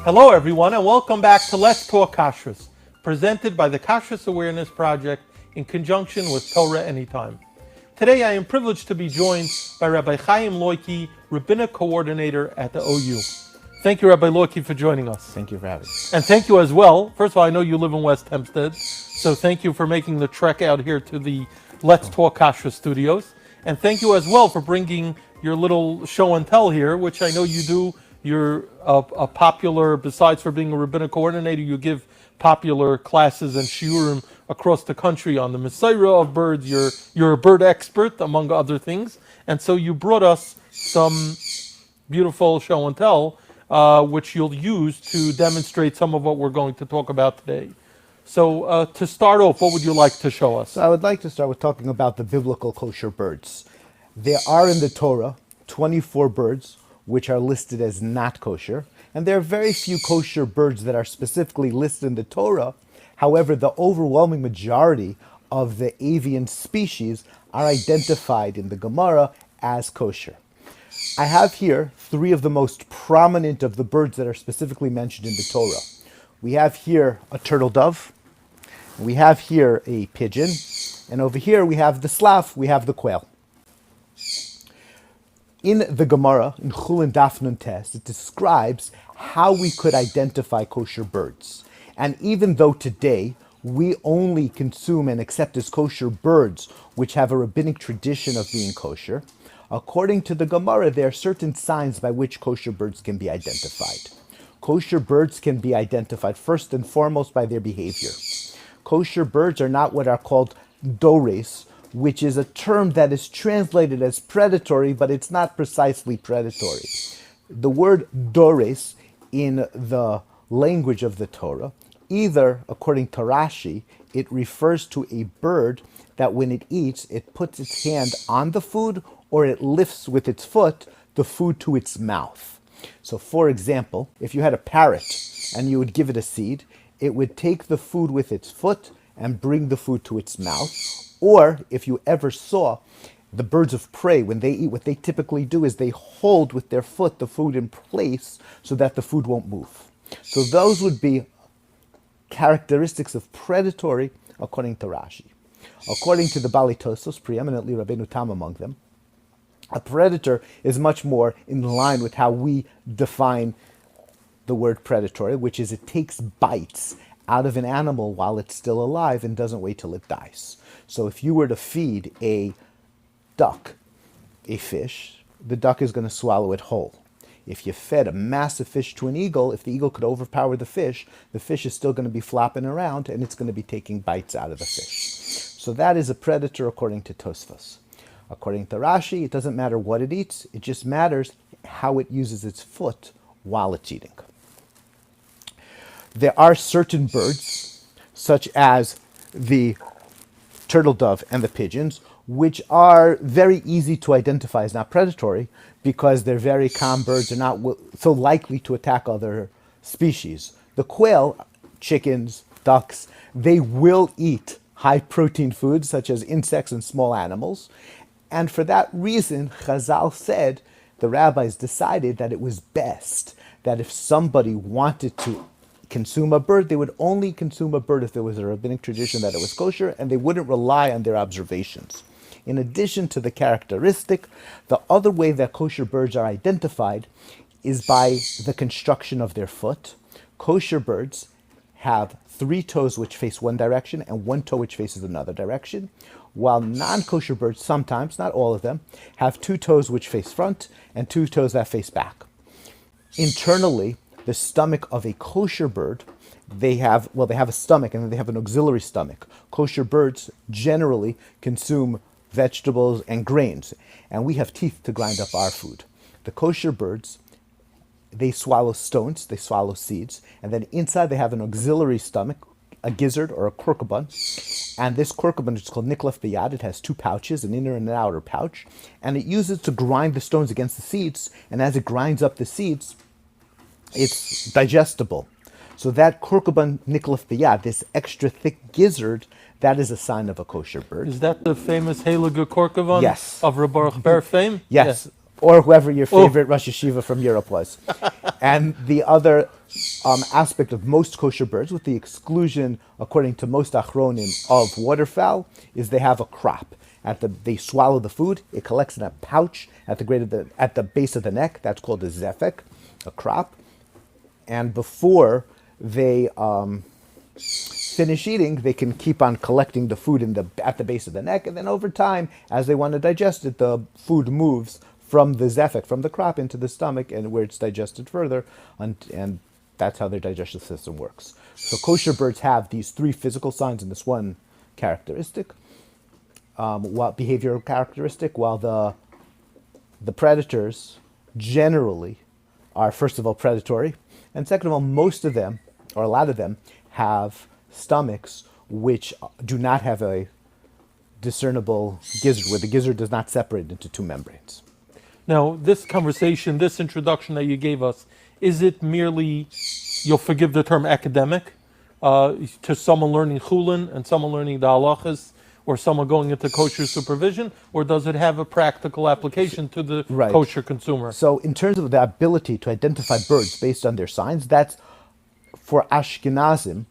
Hello, everyone, and welcome back to Let's Talk Kashrus, presented by the Kashrus Awareness Project in conjunction with Torah Anytime. Today, I am privileged to be joined by Rabbi Chaim Loike, Rabbinic Coordinator at the OU. Thank you, Rabbi Loike, for joining us. Thank you for having me. And thank you as well. First of all, I know you live in West Hempstead, so thank you for making the trek out here to the Let's Talk Kashrus studios. And thank you as well for bringing your little show and tell here, which I know you do. You're a popular, besides for being a rabbinic coordinator, you give popular classes and shiurim across the country on the mesorah of birds. You're a bird expert, among other things. And so you brought us some beautiful show and tell, which you'll use to demonstrate some of what we're going to talk about today. So to start off, what would you like to show us? So I would like to start with talking about the biblical kosher birds. There are in the Torah 24 birds which are listed as not kosher, and there are very few kosher birds that are specifically listed in the Torah. However, the overwhelming majority of the avian species are identified in the Gemara as kosher. I have here three of the most prominent of the birds that are specifically mentioned in the Torah. We have here a turtle dove, we have here a pigeon, and over here we have the slav, we have the quail. In the Gemara, in Chulin Daf Nun Tes, it describes how we could identify kosher birds. And even though today we only consume and accept as kosher birds which have a rabbinic tradition of being kosher, according to the Gemara, there are certain signs by which kosher birds can be identified. Kosher birds can be identified first and foremost by their behavior. Kosher birds are not what are called dores, which is a term that is translated as predatory, but it's not precisely predatory. The word dores in the language of the Torah, either, according to Rashi, it refers to a bird that when it eats, it puts its hand on the food, or it lifts with its foot the food to its mouth. So, for example, if you had a parrot and you would give it a seed, it would take the food with its foot and bring the food to its mouth. Or if you ever saw the birds of prey, when they eat, what they typically do is they hold with their foot the food in place so that the food won't move. So those would be characteristics of predatory according to Rashi. According to the Bali Tosos, preeminently Rabbeinu Tam among them, a predator is much more in line with how we define the word predatory, which is it takes bites out of an animal while it's still alive and doesn't wait till it dies. So if you were to feed a duck a fish, the duck is going to swallow it whole. If you fed a massive fish to an eagle, if the eagle could overpower the fish is still going to be flopping around and it's going to be taking bites out of the fish. So that is a predator according to Tosfos. According to Rashi, it doesn't matter what it eats, it just matters how it uses its foot while it's eating. There are certain birds, such as the turtle dove and the pigeons, which are very easy to identify as not predatory because they're very calm birds, are not so likely to attack other species. The quail, chickens, ducks, they will eat high protein foods such as insects and small animals. And for that reason, Chazal said, the rabbis decided that it was best that if somebody wanted to consume a bird, they would only consume a bird if there was a rabbinic tradition that it was kosher, and they wouldn't rely on their observations. In addition to the characteristic, the other way that kosher birds are identified is by the construction of their foot. Kosher birds have 3 toes which face one direction and 1 toe which faces another direction, while non-kosher birds sometimes, not all of them, have 2 toes which face front and 2 toes that face back. Internally, the stomach of a kosher bird, they have a stomach and then they have an auxiliary stomach. Kosher birds generally consume vegetables and grains, and we have teeth to grind up our food. The kosher birds, they swallow stones, they swallow seeds, and then inside they have an auxiliary stomach, a gizzard or a korkobun, and this korkobun is called niklef biyad. It has 2 pouches, an inner and an outer pouch, and it uses to grind the stones against the seeds, and as it grinds up the seeds, it's digestible. So that korkobun niklef biyad, this extra thick gizzard, that is a sign of a kosher bird. Is that the famous Heilige Korkobun? Yes. Of Rabbi Ber fame? Yes. or whoever your favorite Rosh Yeshiva from Europe was. And the other aspect of most kosher birds, with the exclusion, according to most achronim, of waterfowl, is they have a crop. They swallow the food. It collects in a pouch at the base of the neck. That's called a zefek, a crop. And before they finish eating, they can keep on collecting the food at the base of the neck, and then over time, as they want to digest it, the food moves from the zefek, from the crop, into the stomach, and where it's digested further, and that's how their digestive system works. So kosher birds have these three physical signs and this one characteristic, behavioral characteristic, while the predators generally are, first of all, predatory, and second of all, most of them, or a lot of them, have stomachs which do not have a discernible gizzard, where the gizzard does not separate into two membranes. Now, this conversation, this introduction that you gave us, is it merely, you'll forgive the term academic, to someone learning chulin and someone learning the halachas, or someone going into kosher supervision, or does it have a practical application to the kosher consumer? So in terms of the ability to identify birds based on their signs, that's, for Ashkenazim,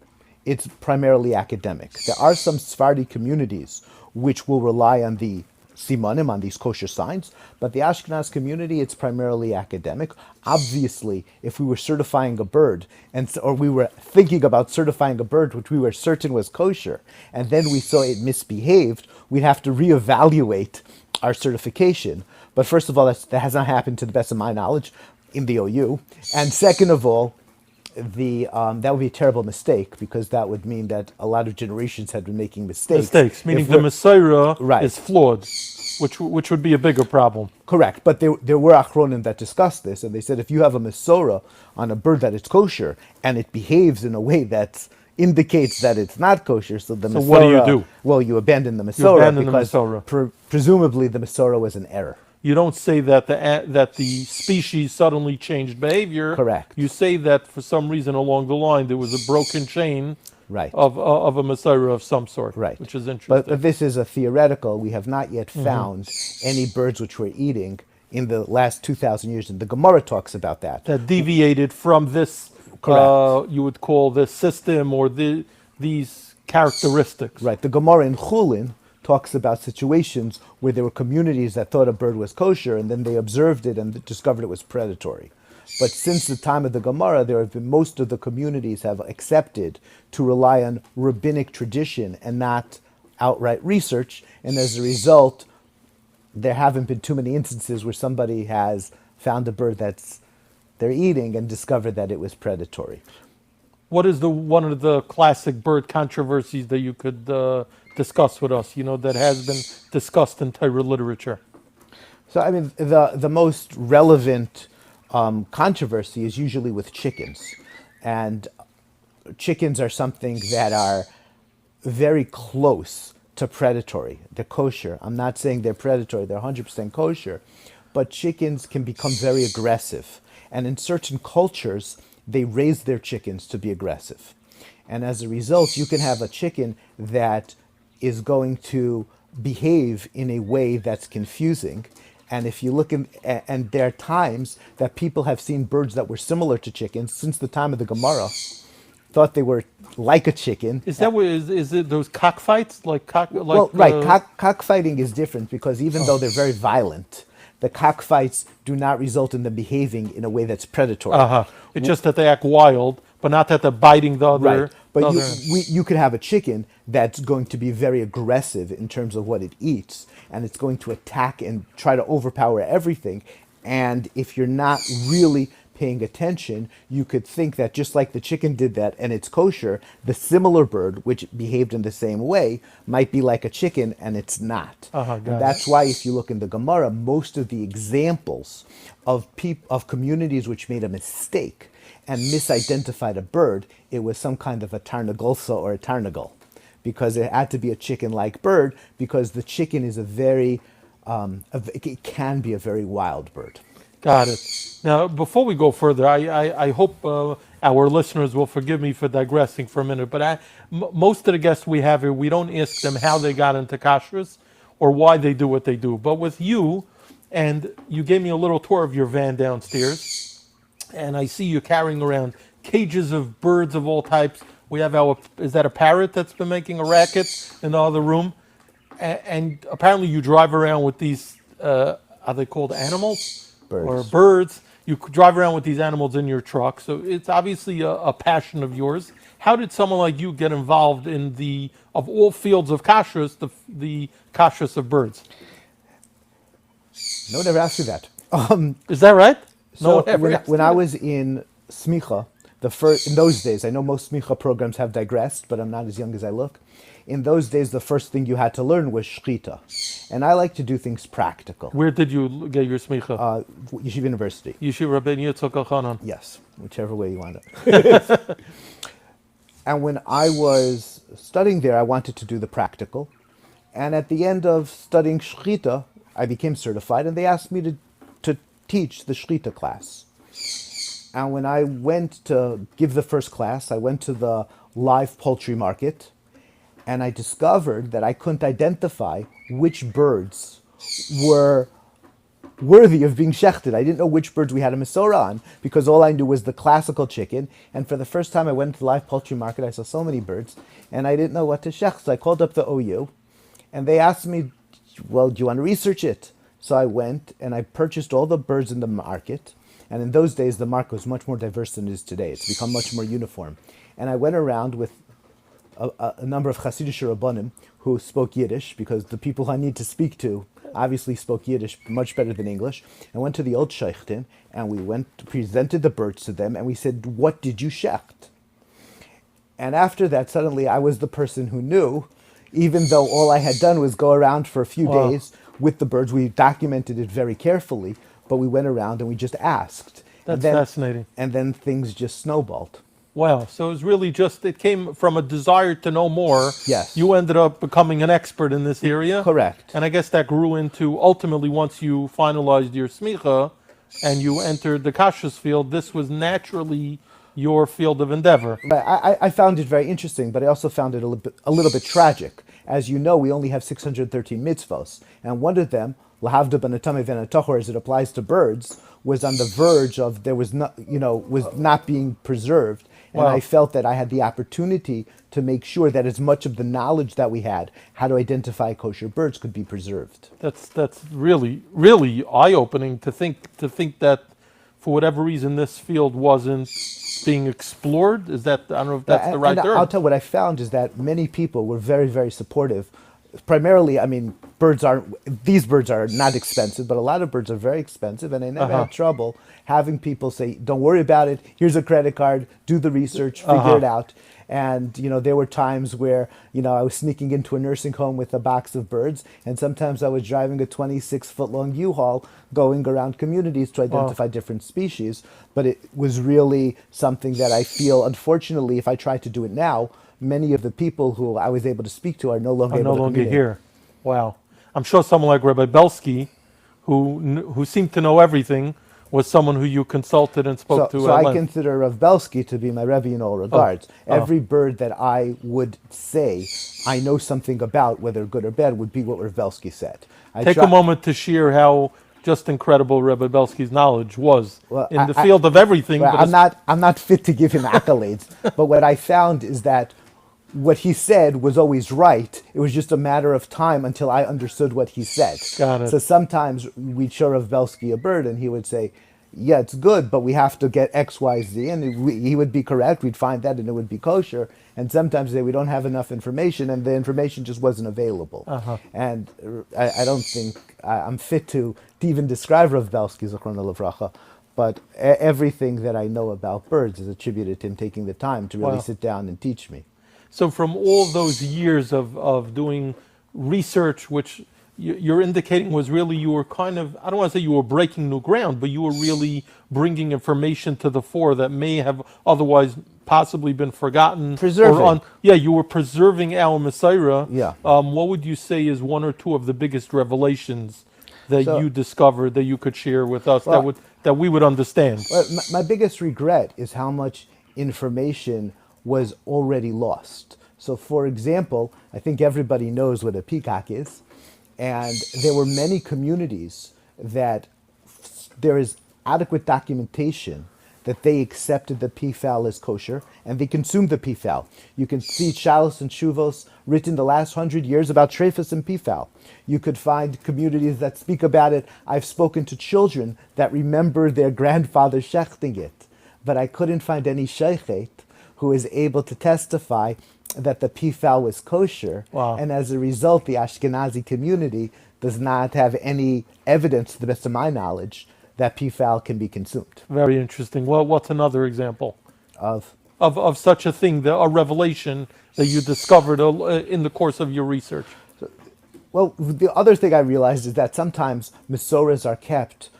it's primarily academic. There are some Sephardi communities which will rely on the simanim, on these kosher signs, but the Ashkenaz community, it's primarily academic. Obviously, if we were certifying a bird, or we were thinking about certifying a bird which we were certain was kosher, and then we saw it misbehaved, we'd have to reevaluate our certification. But first of all, that has not happened to the best of my knowledge in the OU. And second of all, that would be a terrible mistake, because that would mean that a lot of generations had been making mistakes. Meaning the mesorah is flawed, which would be a bigger problem. Correct, but there were achronim that discussed this, and they said if you have a mesorah on a bird that is kosher and it behaves in a way that indicates that it's not kosher, so mesorah, what do you do? Well, you abandon the mesorah, because presumably the mesorah was an error. You don't say that the species suddenly changed behavior. Correct. You say that for some reason along the line there was a broken chain of a mesorah of some sort. Right. Which is interesting. But this is a theoretical. We have not yet found any birds which we're eating in the last 2,000 years, and the Gemara talks about that. That deviated from this, you would call this system or these characteristics. Right. The Gemara in Chulin talks about situations where there were communities that thought a bird was kosher, and then they observed it and discovered it was predatory. But since the time of the Gemara, most of the communities have accepted to rely on rabbinic tradition and not outright research, and as a result, there haven't been too many instances where somebody has found a bird they're eating and discovered that it was predatory. What is one of the classic bird controversies that you could discuss with us, that has been discussed in Torah literature? So, I mean, the most relevant controversy is usually with chickens. And chickens are something that are very close to predatory. They're kosher. I'm not saying they're predatory. They're 100% kosher. But chickens can become very aggressive. And in certain cultures, they raise their chickens to be aggressive. And as a result, you can have a chicken that is going to behave in a way that's confusing. And if you look and there are times that people have seen birds that were similar to chickens since the time of the Gemara, thought they were like a chicken. Is that what is it? Those cockfights, Cockfighting is different, because even though they're very violent, the cockfights do not result in them behaving in a way that's predatory. It's just that they act wild, but not that they're biting the other. Right. But you could have a chicken that's going to be very aggressive in terms of what it eats, and it's going to attack and try to overpower everything. And if you're not really paying attention, you could think that just like the chicken did that and it's kosher, the similar bird, which behaved in the same way, might be like a chicken and it's not. That's why if you look in the Gemara, most of the examples of communities which made a mistake and misidentified a bird, it was some kind of a tarnagolsa or a tarnagal, because it had to be a chicken-like bird, because the chicken is it can be a very wild bird. Got it. Now, before we go further, I hope our listeners will forgive me for digressing for a minute, but most of the guests we have here, we don't ask them how they got into kashrus or why they do what they do. But with you and you gave me a little tour of your van downstairs, and I see you carrying around cages of birds of all types. We have is that a parrot that's been making a racket in the other room? And apparently you drive around with these, are they called animals? Birds. Or birds. You drive around with these animals in your truck, so it's obviously a passion of yours. How did someone like you get involved in of all fields of kashrus, the kashrus of birds? No one ever asked you that. Is that right? So one ever asked when you I that? was in smicha, in those days, I know most smicha programs have digressed, but I'm not as young as I look. In those days, the first thing you had to learn was shchita, and I like to do things practical. Where did you get your smicha? Yeshiva University. Yeshiva Rabbeinu Yitzchak Elchanan. Yes, whichever way you want it. And when I was studying there, I wanted to do the practical. And at the end of studying shchita, I became certified, and they asked me to teach the shchita class. And when I went to give the first class, I went to the live poultry market, and I discovered that I couldn't identify which birds were worthy of being shechted. I didn't know which birds we had a mesorah on, because all I knew was the classical chicken. And for the first time I went to the live poultry market, I saw so many birds, and I didn't know what to shecht. So I called up the OU, and they asked me, well, do you want to research it? So I went, and I purchased all the birds in the market. And in those days, the market was much more diverse than it is today. It's become much more uniform. And I went around with a number of Hasidic Rabbanim who spoke Yiddish, because the people I need to speak to obviously spoke Yiddish much better than English. I went to the old sheikhtim, and we presented the birds to them, and we said, what did you shecht? And after that, suddenly I was the person who knew, even though all I had done was go around for a few days with the birds. We documented it very carefully, but we went around and we just asked. That's fascinating. And then things just snowballed. Wow. So it was really it came from a desire to know more. Yes. You ended up becoming an expert in this area. Correct. And I guess that grew into, ultimately, once you finalized your smicha and you entered the kashrus field, this was naturally your field of endeavor. I found it very interesting, but I also found it a little bit tragic. As you know, we only have 613 mitzvos, and one of them, lahavda b'natame v'natochor, as it applies to birds, was on the verge of was not being preserved. And Wow. I felt that I had the opportunity to make sure that as much of the knowledge that we had, how to identify kosher birds, could be preserved. That's really, really eye-opening to think that for whatever reason this field wasn't being explored. Is that, I don't know if that's the right term. I'll tell you what I found is that many people were very, very supportive. Primarily, I mean, these birds are not expensive, but a lot of birds are very expensive, and I never had trouble having people say, don't worry about it, here's a credit card, do the research, figure it out. And, there were times where, I was sneaking into a nursing home with a box of birds, and sometimes I was driving a 26-foot-long U-Haul going around communities to identify different species. But it was really something that I feel, unfortunately, if I try to do it now, many of the people who I was able to speak to are no longer able to communicate. Here. Wow. I'm sure someone like Rabbi Belsky, who seemed to know everything, was someone who you consulted and spoke to. So I consider Rav Belsky to be my Rebbe in all regards. Every bird that I would say I know something about, whether good or bad, would be what Rav Belsky said. Take a moment to share how just incredible Rebbe Belsky's knowledge was in the field of everything. Well, I'm not fit to give him accolades, but what I found is that what he said was always right. It was just a matter of time until I understood what he said. Got it. So sometimes we'd show Rav Belsky a bird, and he would say, yeah, it's good, but we have to get X, Y, Z. And he would be correct. We'd find that, and it would be kosher. And sometimes we don't have enough information, and the information just wasn't available. And I don't think I'm fit to even describe Rav Belsky, Zichrona Livracha, but everything that I know about birds is attributed to him taking the time to really sit down and teach me. So from all those years of doing research, which you're indicating was really, you were kind of, I don't want to say you were breaking new ground, but you were really bringing information to the fore that may have otherwise possibly been forgotten. Preserving. You were preserving our mesorah. Yeah. What would you say is one or two of the biggest revelations that you discovered that you could share with us that we would understand? Well, my biggest regret is how much information was already lost. So, for example, I think everybody knows what a peacock is, and there were many communities that there is adequate documentation that they accepted the peafowl as kosher and they consumed the peafowl. You can see Shalos and Shuvos written the last 100 years about treifas and peafowl. You could find communities that speak about it. I've spoken to children that remember their grandfather shechting it, but I couldn't find any sheichet who is able to testify that the peafowl was kosher. Wow. And as a result, the Ashkenazi community does not have any evidence, to the best of my knowledge, that peafowl can be consumed. Very interesting. Well, what's another example Of of such a thing, a revelation that you discovered in the course of your research? Well, the other thing I realized is that sometimes mesorahs are kept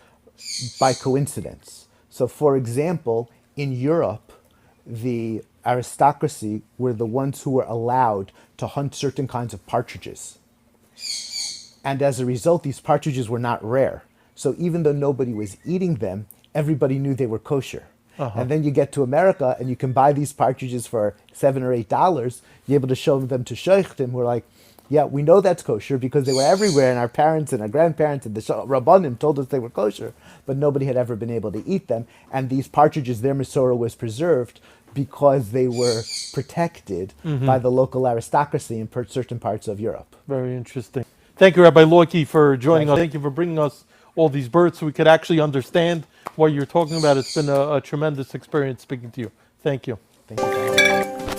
by coincidence. So, for example, in Europe, the aristocracy were the ones who were allowed to hunt certain kinds of partridges. And as a result, these partridges were not rare. So even though nobody was eating them, everybody knew they were kosher. And then you get to America and you can buy these partridges for $7 or $8. You're able to show them to sheikhtim who are like, yeah, we know that's kosher because they were everywhere and our parents and our grandparents and the Rabbanim told us they were kosher, but nobody had ever been able to eat them. And these partridges, their mesorah was preserved because they were protected by the local aristocracy in certain parts of Europe. Very interesting. Thank you, Rabbi Loike, for joining us. Thank you for bringing us all these birds so we could actually understand what you're talking about. It's been a tremendous experience speaking to you. Thank you. Thank you.